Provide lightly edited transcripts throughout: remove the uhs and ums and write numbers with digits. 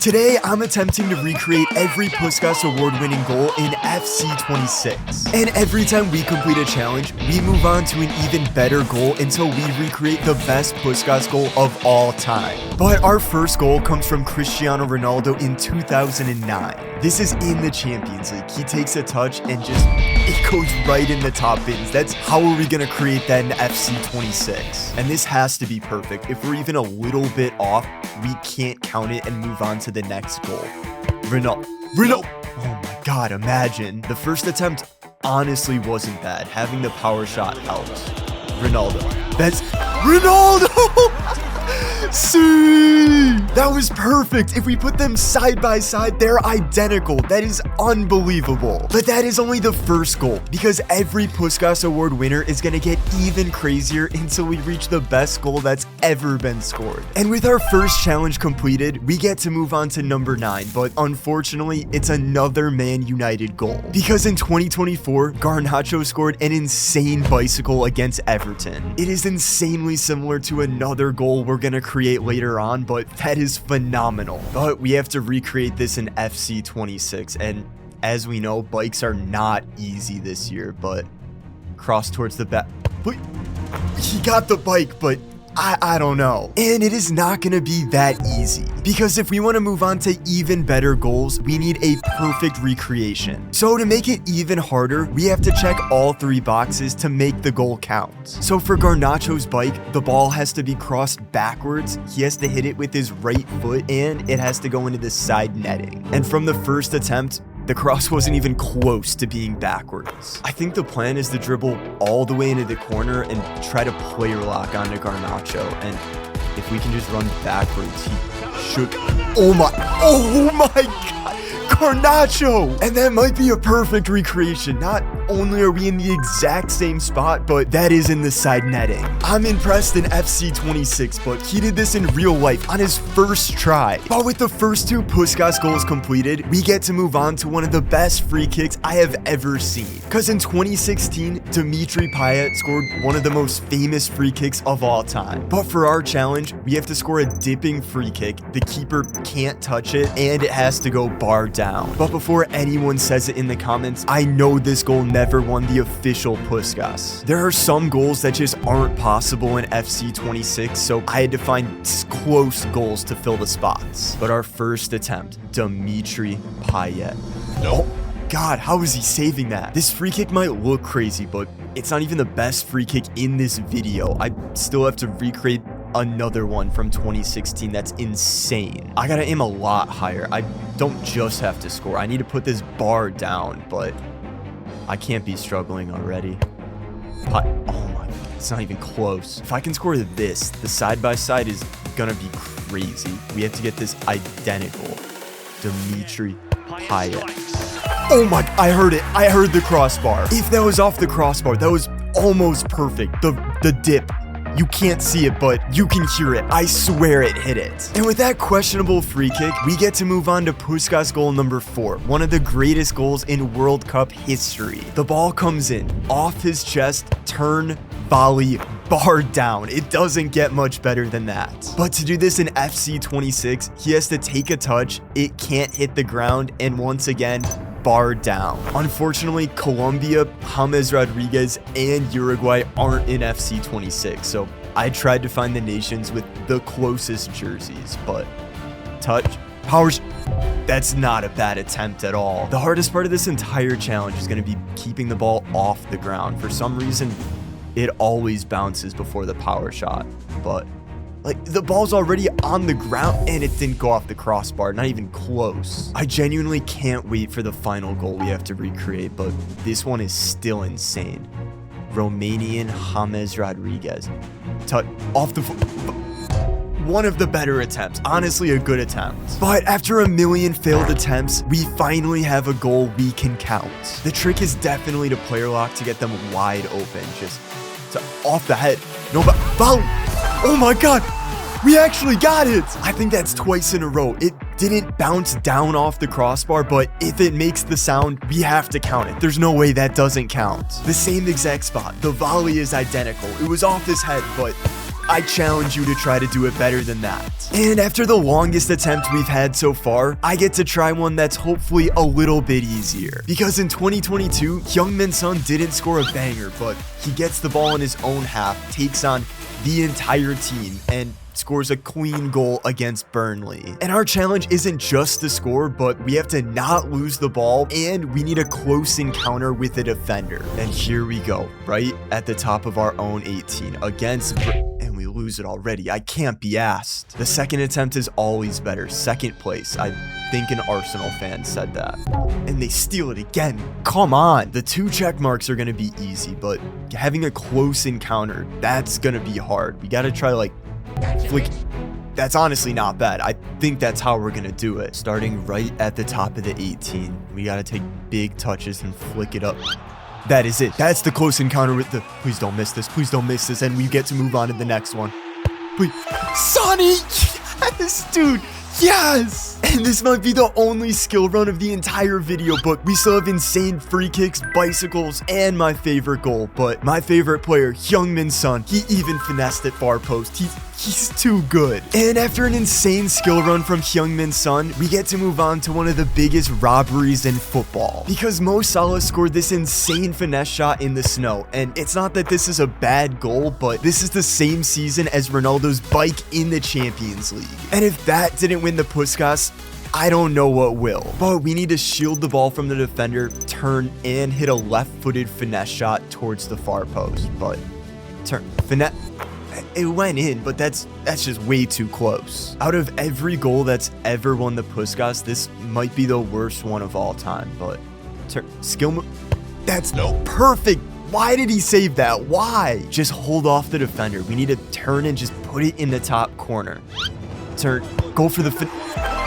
Today, I'm attempting to recreate every Puskas Award Winning Goal in FC 26. And every time we complete a challenge, we move on to an even better goal until we recreate the best Puskas goal of all time. But our first goal comes from Cristiano Ronaldo in 2009. This is in the Champions League. He takes a touch and it goes right in the top bins. That's how are we gonna create that in FC 26? And this has to be perfect. If we're even a little bit off, we can't count it and move on to the next goal. Ronaldo. Oh my god, imagine. The first attempt honestly wasn't bad. Having the power shot helps. Ronaldo. That's Ronaldo! See, that was perfect. If we put them side by side, they're identical. That is unbelievable. But that is only the first goal, because every Puskas Award winner is going to get even crazier until we reach the best goal that's ever been scored. And with our first challenge completed, we get to move on to number 9, but unfortunately, it's another Man United goal. Because in 2024, Garnacho scored an insane bicycle against Everton. It is insanely similar to another goal we're going to create later on, but that is phenomenal. But we have to recreate this in FC 26, and as we know, bikes are not easy this year. But cross towards the back. But he got the bike, but I don't know. And it is not going to be that easy, because if we want to move on to even better goals, we need a perfect recreation. So to make it even harder, we have to check all 3 boxes to make the goal count. So for Garnacho's bike, the ball has to be crossed backwards, he has to hit it with his right foot, and it has to go into the side netting. And from the first attempt, the cross wasn't even close to being backwards. I think the plan is to dribble all the way into the corner and try to player lock onto Garnacho. And if we can just run backwards, he should. Oh my god, Garnacho! And that might be a perfect recreation. Not only are we in the exact same spot, but that is in the side netting. I'm impressed in FC 26, but he did this in real life on his first try. But with the first 2 Puskas goals completed, we get to move on to one of the best free kicks I have ever seen. Because in 2016, Dimitri Payet scored one of the most famous free kicks of all time. But for our challenge, we have to score a dipping free kick. The keeper can't touch it, and it has to go bar down. But before anyone says it in the comments, I know this goal never won the official Puskas. There are some goals that just aren't possible in FC 26, so I had to find close goals to fill the spots. But our first attempt, Dimitri Payet. No. Oh, God, how is he saving that? This free kick might look crazy, but it's not even the best free kick in this video. I still have to recreate another one from 2016 that's insane. I gotta aim a lot higher. I don't just have to score. I need to put this bar down, but I can't be struggling already. Oh my, it's not even close. If I can score this, the side-by-side is gonna be crazy. We have to get this identical. Dimitri Payet. Oh my, I heard it. I heard the crossbar. If that was off the crossbar, that was almost perfect. The dip. You can't see it, but you can hear it. I swear it hit it. And with that questionable free kick, we get to move on to Puskas goal number 4, one of the greatest goals in World Cup history. The ball comes in, off his chest, turn, volley, bar down. It doesn't get much better than that. But to do this in FC 26, he has to take a touch, it can't hit the ground, and once again, bar down. Unfortunately, Colombia, James Rodriguez, and Uruguay aren't in FC 26, so I tried to find the nations with the closest jerseys, but touch, powers, that's not a bad attempt at all. The hardest part of this entire challenge is going to be keeping the ball off the ground. For some reason, it always bounces before the power shot, but like, the ball's already on the ground and it didn't go off the crossbar, not even close. I genuinely can't wait for the final goal we have to recreate, but this one is still insane. Romanian James Rodriguez. Off the one of the better attempts. Honestly, a good attempt. But after a million failed attempts, we finally have a goal we can count. The trick is definitely to player lock to get them wide open. Just off the head. No, but foul. Oh my god, we actually got it. I think that's twice in a row. It didn't bounce down off the crossbar, but if it makes the sound, we have to count it. There's no way that doesn't count. The same exact spot. The volley is identical. It was off his head, but I challenge you to try to do it better than that. And after the longest attempt we've had so far, I get to try one that's hopefully a little bit easier. Because in 2022, Heung-min Son didn't score a banger, but he gets the ball in his own half, takes on the entire team, and scores a clean goal against Burnley. And our challenge isn't just to score, but we have to not lose the ball, and we need a close encounter with a defender. And here we go, right at the top of our own 18 against and we lose it already. I can't be asked. The second attempt is always better. Second place. I think an Arsenal fan said that. And they steal it again. Come on. The 2 check marks are going to be easy, but having a close encounter, that's going to be hard. We got to try like flick. That's honestly not bad. I think that's how we're gonna do it. Starting right at the top of the 18, we gotta take big touches and flick it up. That is it. That's the close encounter with the, please don't miss this, please don't miss this, and we get to move on to the next one. Please. Sonny! Yes, dude! Yes! And this might be the only skill run of the entire video, but we still have insane free kicks, bicycles, and my favorite goal. But my favorite player, Heung-min Son, he even finessed at far post. He's too good. And after an insane skill run from Heung-min Son, we get to move on to one of the biggest robberies in football. Because Mo Salah scored this insane finesse shot in the snow. And it's not that this is a bad goal, but this is the same season as Ronaldo's bike in the Champions League. And if that didn't win the Puskas, I don't know what will. But we need to shield the ball from the defender, turn, and hit a left-footed finesse shot towards the far post. But turn, finesse. It went in, but that's just way too close. Out of every goal that's ever won the Puskas, this might be the worst one of all time. But skill move. That's perfect. Why did he save that? Why? Just hold off the defender. We need to turn and just put it in the top corner. Turn. Go for the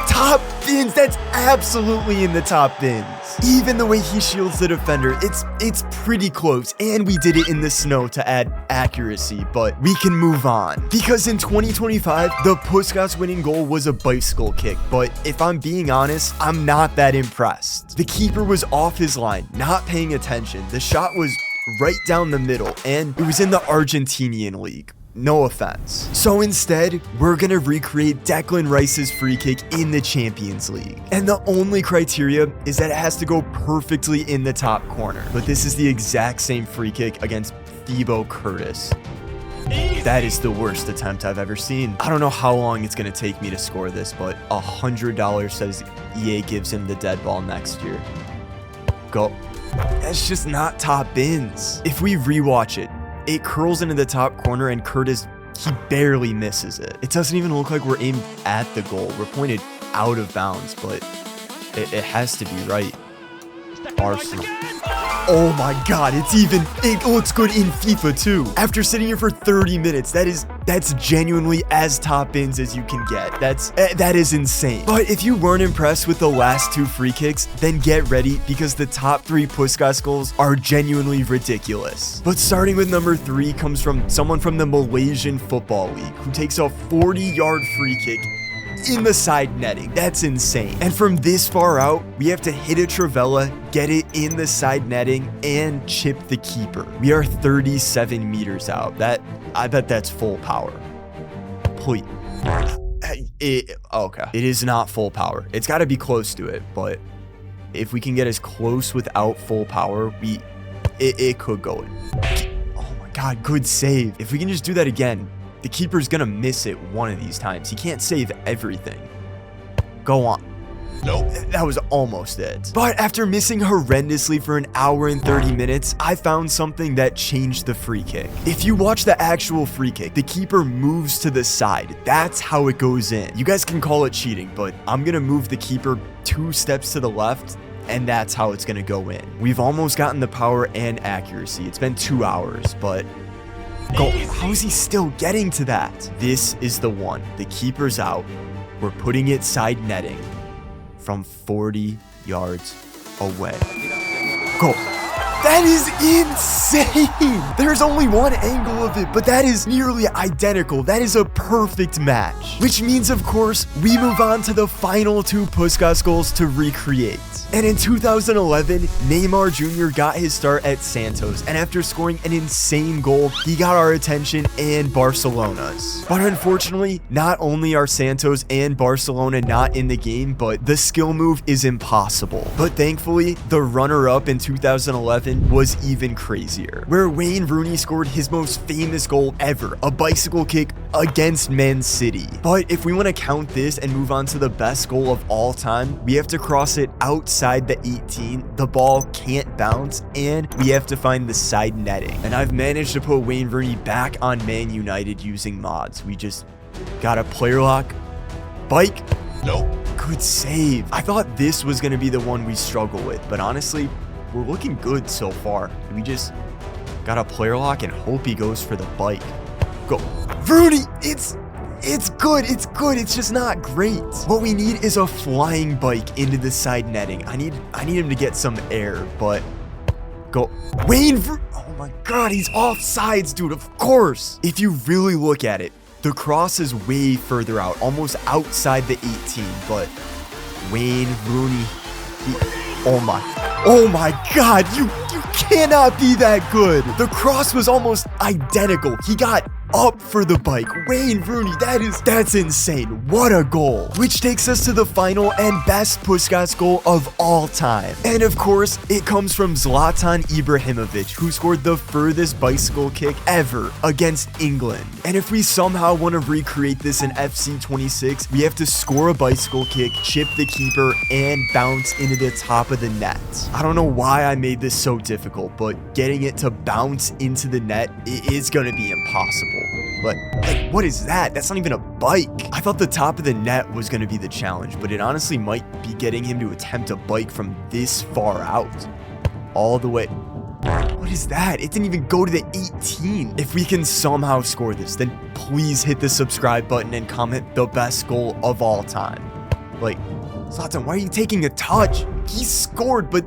top bins. That's absolutely in the top bins. Even the way he shields the defender, it's pretty close. And we did it in the snow to add accuracy, but we can move on. Because in 2025, the Puskas winning goal was a bicycle kick, but if I'm being honest, I'm not that impressed. The keeper was off his line, not paying attention. The shot was right down the middle, and it was in the Argentinian league. No offense. So instead, we're gonna recreate Declan Rice's free kick in the Champions League. And the only criteria is that it has to go perfectly in the top corner. But this is the exact same free kick against Thibaut Curtis. That is the worst attempt I've ever seen. I don't know how long it's gonna take me to score this, but $100 says EA gives him the dead ball next year. Go. That's just not top bins. If we rewatch it, it curls into the top corner and Curtis, he barely misses it. It doesn't even look like we're aimed at the goal. We're pointed out of bounds, but it has to be right. Arsenal. Oh my god, it looks good in FIFA too. After sitting here for 30 minutes, that's genuinely as top bins as you can get. That is insane. But if you weren't impressed with the last 2 free kicks, then get ready because the top 3 Puskas goals are genuinely ridiculous. But starting with number 3 comes from someone from the Malaysian Football League who takes a 40-yard free kick in the side netting. That's insane. And from this far out, we have to hit a trivela, get it in the side netting, and chip the keeper. We are 37 meters out. I bet that's full power. Please. Okay. It is not full power. It's got to be close to it, but if we can get as close without full power, it could go in. Oh my god, good save. If we can just do that again, the keeper's gonna miss it one of these times. He can't save everything. Go on. Nope. That was almost it. But after missing horrendously for an hour and 30 minutes, I found something that changed the free kick. If you watch the actual free kick, the keeper moves to the side. That's how it goes in. You guys can call it cheating, but I'm gonna move the keeper 2 steps to the left, and that's how it's gonna go in. We've almost gotten the power and accuracy. It's been 2 hours, but go. How is he still getting to that? This is the one. The keeper's out. We're putting it side netting from 40 yards away. Go. That is insane. There's only one angle of it, but that is nearly identical. That is a perfect match, which means, of course, we move on to the final 2 Puskas goals to recreate. And in 2011, Neymar Jr. got his start at Santos, and after scoring an insane goal, he got our attention and Barcelona's. But unfortunately, not only are Santos and Barcelona not in the game, but the skill move is impossible. But thankfully, the runner-up in 2011 was even crazier, where Wayne Rooney scored his most famous goal ever, a bicycle kick against Man City. But if we want to count this and move on to the best goal of all time, we have to cross it outside the 18, the ball can't bounce, and we have to find the side netting. And I've managed to put Wayne Rooney back on Man United using mods. We just got a player lock, bike, nope. Good save. I thought this was going to be the one we struggle with, but honestly, we're looking good so far. We just got a player lock and hope he goes for the bike. Go. Rooney, it's good, it's just not great. What we need is a flying bike into the side netting. I need him to get some air, but go. Oh my god, he's offsides, dude, of course. If you really look at it, the cross is way further out, almost outside the 18, but Wayne Rooney, oh my god, you cannot be that good. The cross was almost identical. He got up for the bike. Wayne Rooney, that's insane. What a goal. Which takes us to the final and best Puskas goal of all time. And of course, it comes from Zlatan Ibrahimovic, who scored the furthest bicycle kick ever against England. And if we somehow want to recreate this in FC 26, we have to score a bicycle kick, chip the keeper, and bounce into the top of the net. I don't know why I made this so difficult, but getting it to bounce into the net is going to be impossible. But hey, what is that? That's not even a bike. I thought the top of the net was going to be the challenge, but it honestly might be getting him to attempt a bike from this far out. All the way. What is that? It didn't even go to the 18. If we can somehow score this, then please hit the subscribe button and comment the best goal of all time. Like, Zlatan, why are you taking a touch? He scored, but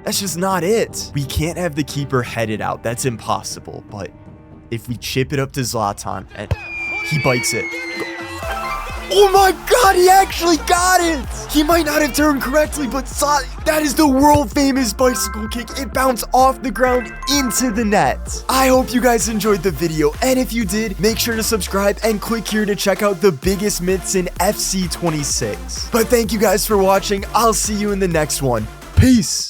that's just not it. We can't have the keeper headed out. That's impossible, but if we chip it up to Zlatan and he bites it. Oh my god, he actually got it! He might not have turned correctly, but that is the world famous bicycle kick. It bounced off the ground into the net. I hope you guys enjoyed the video, and if you did, make sure to subscribe and click here to check out the biggest myths in FC 26. But thank you guys for watching. I'll see you in the next one. Peace!